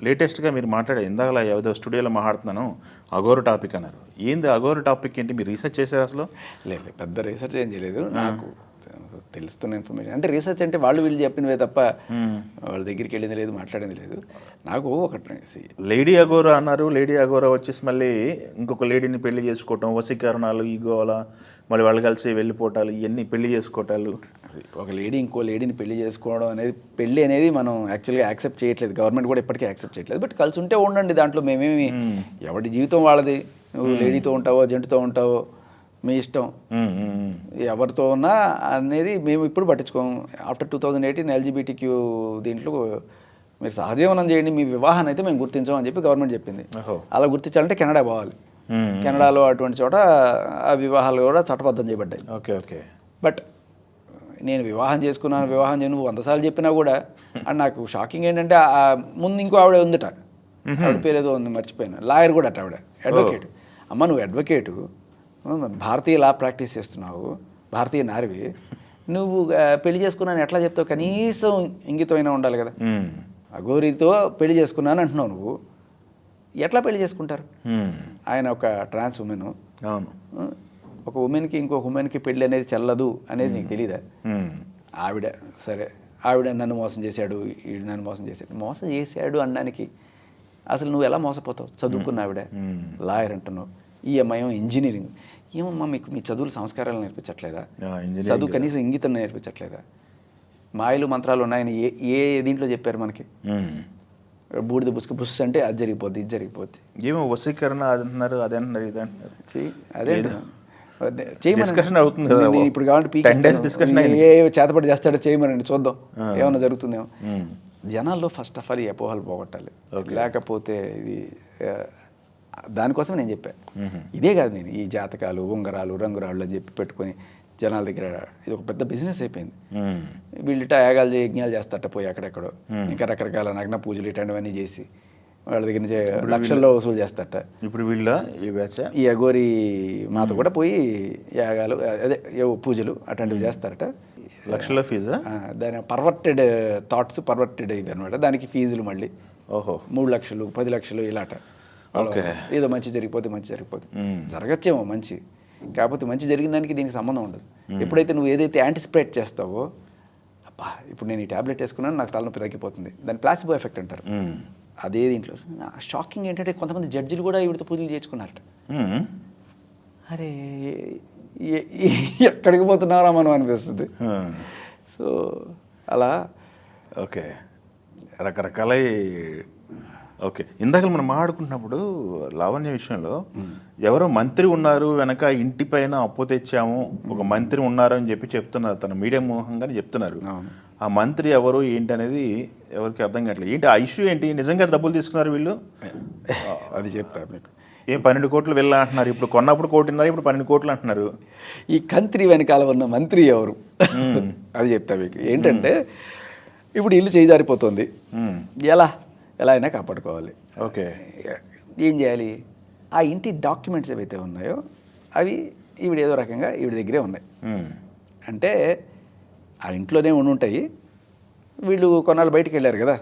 లేటెస్ట్గా మీరు మాట్లాడే ఇందాక ఏదో స్టూడియోలో మాట్లాడుతున్నాను అఘోర టాపిక్ అన్నారు. ఏంది అఘోర టాపిక్ ఏంటి? మీరు రీసెర్చ్ చేశారు అసలు? లేదు, పెద్ద రీసెర్చ్ ఏం చేయలేదు. నాకు తెలుస్తున్న ఇన్ఫర్మేషన్ అంటే రీసెర్చ్ అంటే వాళ్ళు వీళ్ళు చెప్పినవే తప్ప వాళ్ళ దగ్గరికి వెళ్ళింది లేదు, మాట్లాడింది లేదు. నాకు ఒకటి లేడీ అఘోర అన్నారు. లేడీ అఘోర వచ్చేసి మళ్ళీ ఇంకొక లేడీని పెళ్లి చేసుకోవటం, వశీకరణాలు, ఈ గోల, మళ్ళీ వాళ్ళు కలిసి వెళ్ళిపోవటాలు, ఇవన్నీ పెళ్లి చేసుకోవటాలు. ఒక లేడీ ఇంకో లేడీని పెళ్లి చేసుకోవడం అనేది, పెళ్లి అనేది మనం యాక్చువల్గా యాక్సెప్ట్ చేయట్లేదు. గవర్నమెంట్ కూడా ఇప్పటికీ యాక్సెప్ట్ చేయట్లేదు. బట్ కలిసి ఉంటే ఉండండి, దాంట్లో మేమేమి, ఎవరి జీవితం వాళ్ళది. నువ్వు లేడీతో ఉంటావో జంటుతో ఉంటావో మీ ఇష్టం, ఎవరితో ఉన్నా అనేది మేము ఇప్పుడు పట్టించుకోము. ఆఫ్టర్ 2018 LGBTQ దీంట్లో మీరు సహజీవనం చేయండి, మీ వివాహాన్ని అయితే మేము గుర్తించామని చెప్పి గవర్నమెంట్ చెప్పింది. అలా గుర్తించాలంటే కెనడా పోవాలి. కెనడాలో అటువంటి చోట ఆ వివాహాలు కూడా చట్టబద్ధం చేయబడ్డాయి. Okay okay. బట్ నేను వివాహం చేసుకున్నాను, వివాహం చేయను 100 సార్లు చెప్పినా కూడా అండ్ నాకు షాకింగ్ ఏంటంటే ముందు ఇంకో ఆవిడ ఉందట, ఆవిడ పేరు ఏదో ఉంది మర్చిపోయాను, లాయర్ కూడా అట, ఆవిడ అడ్వకేట్. అమ్మ నువ్వు అడ్వకేటు, భారతీయ లా ప్రాక్టీస్ చేస్తున్నావు, భారతీయ నారివి, నువ్వు పెళ్లి చేసుకున్నాను ఎట్లా చెప్తావు? కనీసం ఇంగితమైనా ఉండాలి కదా. అఘోరితో పెళ్లి చేసుకున్నాను అంటున్నావు, నువ్వు ఎట్లా పెళ్లి చేసుకుంటారు? ఆయన ఒక ట్రాన్స్ ఉమెన్, ఒక ఉమెన్కి ఇంకొక ఉమెన్కి పెళ్ళి అనేది చెల్లదు అనేది నీకు తెలీదా? ఆవిడ సరే, ఆవిడ నన్ను మోసం చేశాడు, ఈడు నన్ను మోసం చేశాడు. మోసం చేశాడు అనడానికి అసలు నువ్వు ఎలా మోసపోతావు? చదువుకున్న ఆవిడ లాయర్ అంటున్నావు, ఈ అమ్మాయి ఇంజనీరింగ్. ఏమమ్మా మీకు మీ చదువులు సంస్కారాలు నేర్పించట్లేదా? చదువు కనీసం ఇంగితం నేర్పించట్లేదా? మాయలు మంత్రాలు ఉన్నాయని ఏ దీంట్లో చెప్పారు మనకి? బూడిద బుస్కు బుస్ అంటే అది జరిగిపోద్ది, ఇది జరిగిపోద్ది. ఏమో వశీకరణ అది అంటున్నారు, అదే అంటున్నారు, ఇది అంటున్నారు. అదే డిస్కషన్ అవుతుంది కదా ఇప్పుడు. కావాలంటే ఏ చేతపడి చేస్తాడో చేయమనండి, చూద్దాం ఏమన్నా జరుగుతుందేమో. జనాల్లో ఫస్ట్ ఆఫ్ ఆల్ ఈ అపోహలు పోగొట్టాలి, లేకపోతే ఇది దానికోసం నేను చెప్పాను. ఇదే కాదు, నేను ఈ జాతకాలు, ఉంగరాలు, రంగురాళ్ళు అని చెప్పి పెట్టుకొని జనాల దగ్గర ఇది ఒక పెద్ద బిజినెస్ అయిపోయింది. వీళ్ళిట యాగాలు యజ్ఞాలు చేస్తారట పోయి అక్కడెక్కడో, ఇంకా రకరకాల నగ్న పూజలు ఇట్లాంటివన్నీ చేసి వాళ్ళ దగ్గర నుంచి లక్షల్లో వసూలు చేస్తారట. ఇప్పుడు వీళ్ళ ఈ అఘోరి మాత కూడా పోయి యాగాలు, అదే పూజలు అట్లాంటివి చేస్తారట. లక్షల ఫీజు, దాని పర్వర్టెడ్ థాట్స్, పర్వర్టెడ్ ఇది అనమాట. దానికి ఫీజులు మళ్ళీ 3 లక్షలు 10 లక్షలు ఇలాట. ఏదో మంచి జరిగిపోతే జరగచ్చేమో మంచి, కాకపోతే మంచి జరిగిన దానికి దీనికి సంబంధం ఉండదు. ఎప్పుడైతే నువ్వు ఏదైతే యాంటిసిపేట్ చేస్తావో, అబ్బా ఇప్పుడు నేను ఈ ట్యాబ్లెట్ వేసుకున్నాను నాకు తలనొప్పి తగ్గిపోతుంది, దాన్ని ప్లాసిబో ఎఫెక్ట్ అంటారు. అదే దీంట్లో షాకింగ్ ఏంటంటే కొంతమంది జడ్జిలు కూడా ఈవిడతో పూజలు చేయించుకున్నారట. అరే ఎక్కడికి పోతున్నారా మనం అనిపిస్తుంది. సో అలా ఓకే, రకరకాల. ఓకే, ఇందాక మనం మాట్లాడుకుంటున్నప్పుడు లావణ్య విషయంలో ఎవరో మంత్రి ఉన్నారు వెనక, ఇంటి పైన అప్పు తెచ్చాము, ఒక మంత్రి ఉన్నారు అని చెప్పి చెప్తున్నారు, తన మీడియా మూలంగానే చెప్తున్నారు. ఆ మంత్రి ఎవరు ఏంటి అనేది ఎవరికి అర్థం కావట్లేదు. ఏంటి ఆ ఇష్యూ ఏంటి? నిజంగా డబ్బులు తీసుకున్నారు వీళ్ళు? అది చెప్తారు మీకు. ఏం 12 కోట్లు వెళ్ళా అంటున్నారు, ఇప్పుడు కొన్నప్పుడు 1 కోటిన్నర, ఇప్పుడు 12 కోట్లు అంటున్నారు. ఈ కంత్రి వెనకాల ఉన్న మంత్రి ఎవరు అది చెప్తా మీకు. ఏంటంటే ఇప్పుడు ఇల్లు చేజారిపోతుంది, ఎలా అయినా కాపాడుకోవాలి. ఓకే, ఏం చేయాలి? ఆ ఇంటి డాక్యుమెంట్స్ ఏవైతే ఉన్నాయో అవి ఏదో రకంగా ఈవిడ దగ్గరే ఉన్నాయి. అంటే ఆ ఇంట్లోనే ఉంటాయి. వీళ్ళు కొన్నాళ్ళు బయటకు వెళ్ళారు కదా,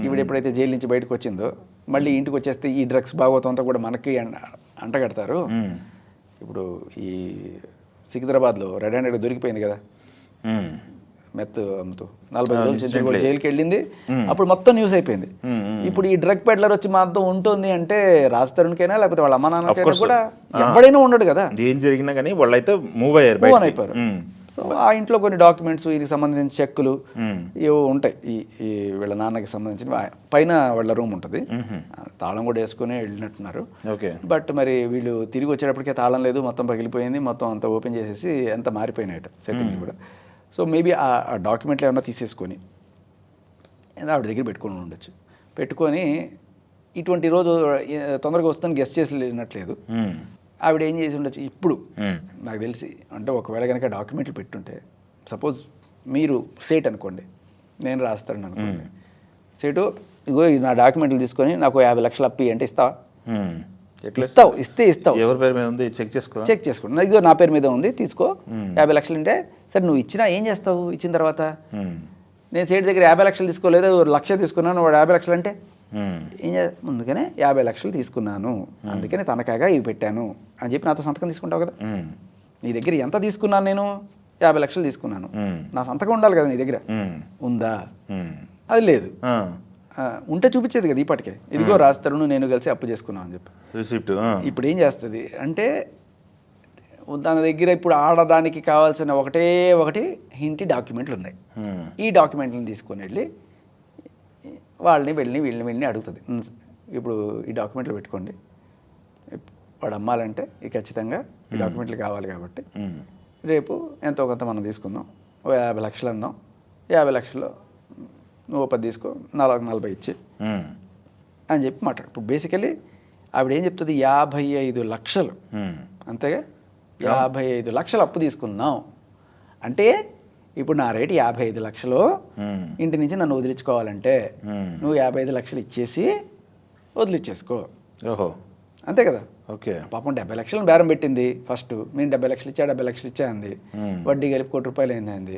ఈవిడ ఎప్పుడైతే జైలు నుంచి బయటకు వచ్చిందో మళ్ళీ ఇంటికి వచ్చేస్తే ఈ డ్రగ్స్ భాగవతం అంతా కూడా మనకి అంటగడతారు. ఇప్పుడు ఈ సికింద్రాబాద్లో రెడ్ హ్యాండెడ్ దొరికిపోయింది కదా, మెత్ అమ్ముతూ 40 రోజులు జైలుకి వెళ్ళింది. అప్పుడు మొత్తం న్యూస్ అయిపోయింది. ఇప్పుడు ఈ డ్రగ్ పెడ్లర్ వచ్చి మాతో ఉంటుంది అంటే రాజ్ తరుణ్కైనా లేకపోతే వాళ్ళ అమ్మ నాన్నకైనా కూడా ఎవడైనా ఉండడు కదా. ఏం జరిగినా కానీ వాళ్ళైతే మూవ్ అయిపోయారు. సో ఆ ఇంట్లో కొన్ని డాక్యుమెంట్స్, వీరికి సంబంధించిన చెక్కులు ఏవో ఉంటాయి. ఈ వీళ్ళ నాన్నకి సంబంధించిన పైన వాళ్ళ రూమ్ ఉంటుంది, తాళం కూడా వేసుకొని వెళ్ళినట్టున్నారు. బట్ మరి వీళ్ళు తిరిగి వచ్చేటప్పటికే తాళం లేదు, మొత్తం పగిలిపోయింది, మొత్తం అంతా ఓపెన్ చేసేసి ఎంత మారిపోయినాయట సెట్టింగ్స్ కూడా. సో మేబీ ఆ డాక్యుమెంట్లు ఏమన్నా తీసేసుకొని ఆవిడ దగ్గర పెట్టుకొని ఉండొచ్చు. పెట్టుకొని ఇటువంటి రోజు తొందరగా వస్తుందని గెస్ట్ చేసి లేనట్లేదు. ఆవిడ ఏం చేసి ఉండొచ్చు ఇప్పుడు నాకు తెలిసి, అంటే ఒకవేళ కనుక డాక్యుమెంట్లు పెట్టుంటే, సపోజ్ మీరు సేట్ అనుకోండి, నేను రాస్తాను అనుకోండి, సేటు ఇగో నా డాక్యుమెంట్లు తీసుకొని నాకు 50 లక్షలు అప్పి అంటే ఇస్తావా? ఇస్తావు. ఎవరి పేరు మీద ఉంది చెక్ చేసుకో. ఇదిగో నా పేరు మీద ఉంది, తీసుకో 50 లక్షలు అంటే. సరే నువ్వు ఇచ్చినా ఏం చేస్తావు? ఇచ్చిన తర్వాత నేను సేటు దగ్గర 50 లక్షలు తీసుకోలేదు, 1 లక్ష తీసుకున్నాను, వాడు 50 లక్షలు అంటే ముందుగానే 50 లక్షలు తీసుకున్నాను, అందుకనే తనఖాగా ఇవి పెట్టాను అని చెప్పి నాతో సంతకం తీసుకుంటావు కదా. నీ దగ్గర ఎంత తీసుకున్నాను, నేను 50 లక్షలు తీసుకున్నాను, నా సంతకం ఉండాలి కదా నీ దగ్గర. ఉందా? అది లేదు. ఉంటే చూపించేది కదా ఇప్పటికే, ఇదిగో రాస్తారు నేను కలిసి అప్పు చేసుకున్నాను అని చెప్పి రిసిప్ట్. ఇప్పుడు ఏం చేస్తుంది అంటే తన దగ్గర ఇప్పుడు ఆడడానికి కావాల్సిన ఒకటి ఇంటి డాక్యుమెంట్లు ఉన్నాయి. ఈ డాక్యుమెంట్లను తీసుకొని వెళ్ళి వీళ్ళని అడుగుతుంది. ఇప్పుడు ఈ డాక్యుమెంట్లు పెట్టుకోండి, వాడు అమ్మాలంటే ఈ ఖచ్చితంగా ఈ డాక్యుమెంట్లు కావాలి కాబట్టి రేపు ఎంతో కొంత మనం తీసుకుందాం, 50 లక్షలు అందాం, 50 లక్షలు నువ్వు 10 తీసుకో, 40 ఇచ్చి అని చెప్పి మాట్లాడు. ఇప్పుడు బేసికలీ ఆవిడ ఏం చెప్తుంది, 55 లక్షలు అంతేగా, 55 లక్షలు అప్పు తీసుకుందాం అంటే ఇప్పుడు నా రేటు 55 లక్షలు, ఇంటి నుంచి నన్ను వదిలించుకోవాలంటే నువ్వు 55 లక్షలు ఇచ్చేసి వదిలిచ్చేసుకో. ఓహో, అంతే కదా. ఓకే. పాపం 70 లక్షలను బేరం పెట్టింది ఫస్ట్, నేను 70 లక్షలు ఇచ్చా 70 లక్షలు ఇచ్చా అంది, వడ్డీ కలిపి ₹1,00,00,000 అయింది.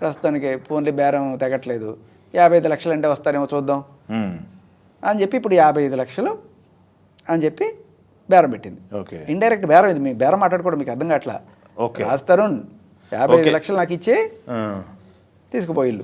ప్రస్తుతానికి ఫోన్లీ బేరం తెగట్లేదు, 55 లక్షలు అంటే వస్తారేమో చూద్దాం అని చెప్పి ఇప్పుడు 55 లక్షలు అని చెప్పి బేరం పెట్టింది. ఇండైరెక్ట్ బేరం ఇది, మీ బేరం మాట్లాడుకోవడం మీకు అర్థం కావట్లా. రాజ్ తరుణ్ 55 లక్షలు నాకు ఇచ్చే తీసుకుపోయిల్లు,